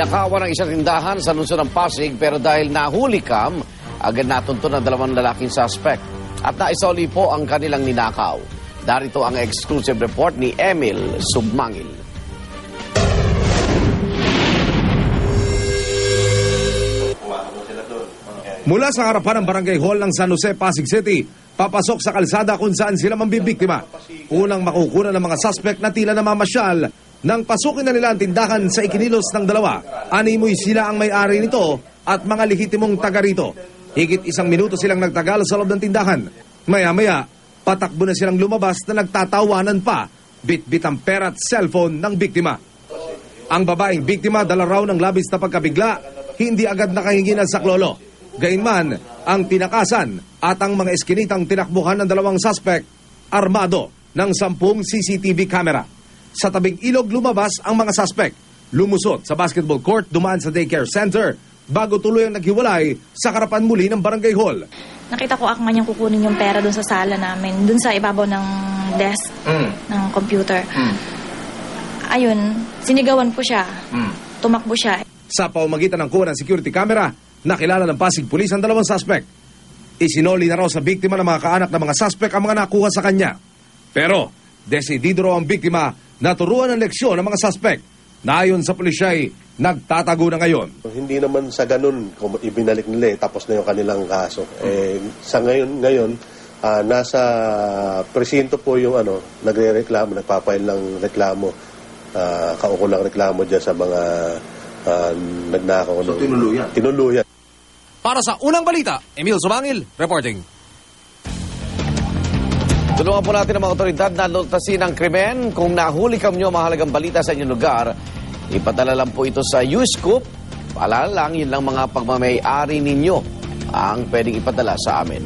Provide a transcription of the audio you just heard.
Ninakawan ng isang tindahan sa lungsod ng Pasig pero dahil nahuli kam, agad natunto ng dalawang lalaking suspect. At naisoli po ang kanilang ninakaw. Darito ang exclusive report ni Emil Submangil. Mula sa harapan ng Barangay Hall ng San Jose, Pasig City, papasok sa kalsada kung saan sila mambibiktima. Unang makukunan ng mga suspect na tila namamasyal nang pasukin na nila ang tindahan sa ikinilos ng dalawa. Animoy sila ang may-ari nito at mga lehitimong taga rito. Higit 1 minuto silang nagtagal sa loob ng tindahan. Maya-maya, patakbo na silang lumabas na nagtatawanan pa, bit-bit ang pera at cellphone ng biktima. Ang babaeng biktima dala raw ng labis na pagkabigla, hindi agad nakahingi ng saklolo. Gayunman, ang tinakasan at ang mga eskinitang tinakbuhan ng dalawang suspect, armado ng 10 CCTV camera. Sa tabing ilog lumabas ang mga suspect. Lumusot sa basketball court, dumaan sa daycare center, bago tuloy ang naghiwalay sa harapan muli ng Barangay Hall. Nakita ko akma niyang kukunin yung pera doon sa sala namin, doon sa ibabaw ng desk ng computer. Ayun, sinigawan po siya. Tumakbo siya. Sa pamamagitan ng kuha ng security camera, nakilala ng Pasig Police ang dalawang suspect. Isinoli na raw sa biktima ng mga kaanak ng mga suspect ang mga nakuha sa kanya. Pero, desidido raw ang biktima na turuan ng leksyon ng mga suspect na ayon sa pulisya ay nagtatago na ngayon. Hindi naman sa ganun kung ibinalik nila tapos na yung kanilang kaso. Sa ngayon nasa presinto po yung nagre-reklamo, nagpapail ng reklamo, kaukulang reklamo dyan sa mga nagnakaw. So tinuluyan. Para sa unang balita, Emil Subangil, reporting. Tulungan po natin ang mga otoridad na lutasin ang krimen. Kung nahuli kam nyo mahalagang balita sa inyong lugar, ipadala lang po ito sa U-Scoop. Paalala lang, yun lang mga pagmamay-ari ninyo ang pwedeng ipadala sa amin.